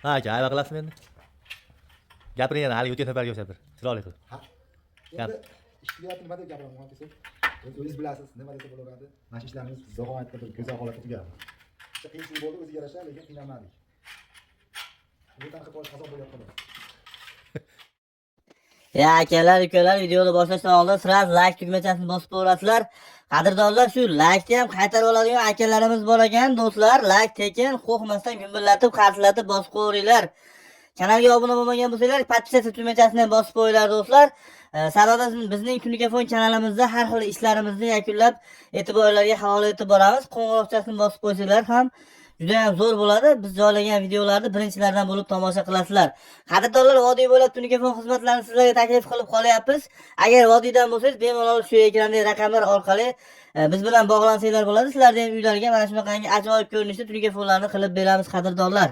Ha aka, ayva qilasizmi endi? Gapiring yana, hali o'tgan safarga o'xshab bir. Chiroyli qilib. Ha. Gap. Endi ishlayapti nima deb gapiraman desa, o'zingiz bilasiz nima desa bo'laveradi. Mana shu ishlarimiz zo'g'aytda bir go'zal holatda tugadi. Qiyinchilik bo'ldi, o'ziga yarasha, lekin qiynalmadik. Bu tanaqa bo'lish azob bo'lyapti. Ya akalar, ukalar, videoni boshlashdan oldin sraz like tugmachasini bosib qo'yasizlar. Qadrdonlar, shu like ham qaytarib oladigan akalarimiz bor ekan, do'stlar. Like tekin, qo'rqmasdan gumbillatib, qarsilatib bosib qo'yinglar. Kanalga obuna bo'lmagan bo'lsanglar, podpisatsiya tugmachasini ham bosib qo'yinglar, do'stlar. Sababi bizning Tunikafon kanalimizda har xil ishlarimizni yakunlab e'tiborlarga havola etib boramiz. Qo'ng'iroqchasini bosib qo'ysanglar ham juda ham zo'r bo'ladi. Biz joylagan videolarni birinchilardan bo'lib tomosha qilasizlar. Qadrdonlar, vodiy bo'ylab Tunikafon xizmatlarini sizlarga taklif qilib qolyapmiz. Agar vodiydan bo'lsangiz, bemalol shu ekrandagi raqamlar orqali biz bilan bog'lansanglar bo'ladi. Sizlarning uylarga mana shunaqangi ajoyib ko'rinishda Tunikafonlarni qilib beramiz, qadrdonlar.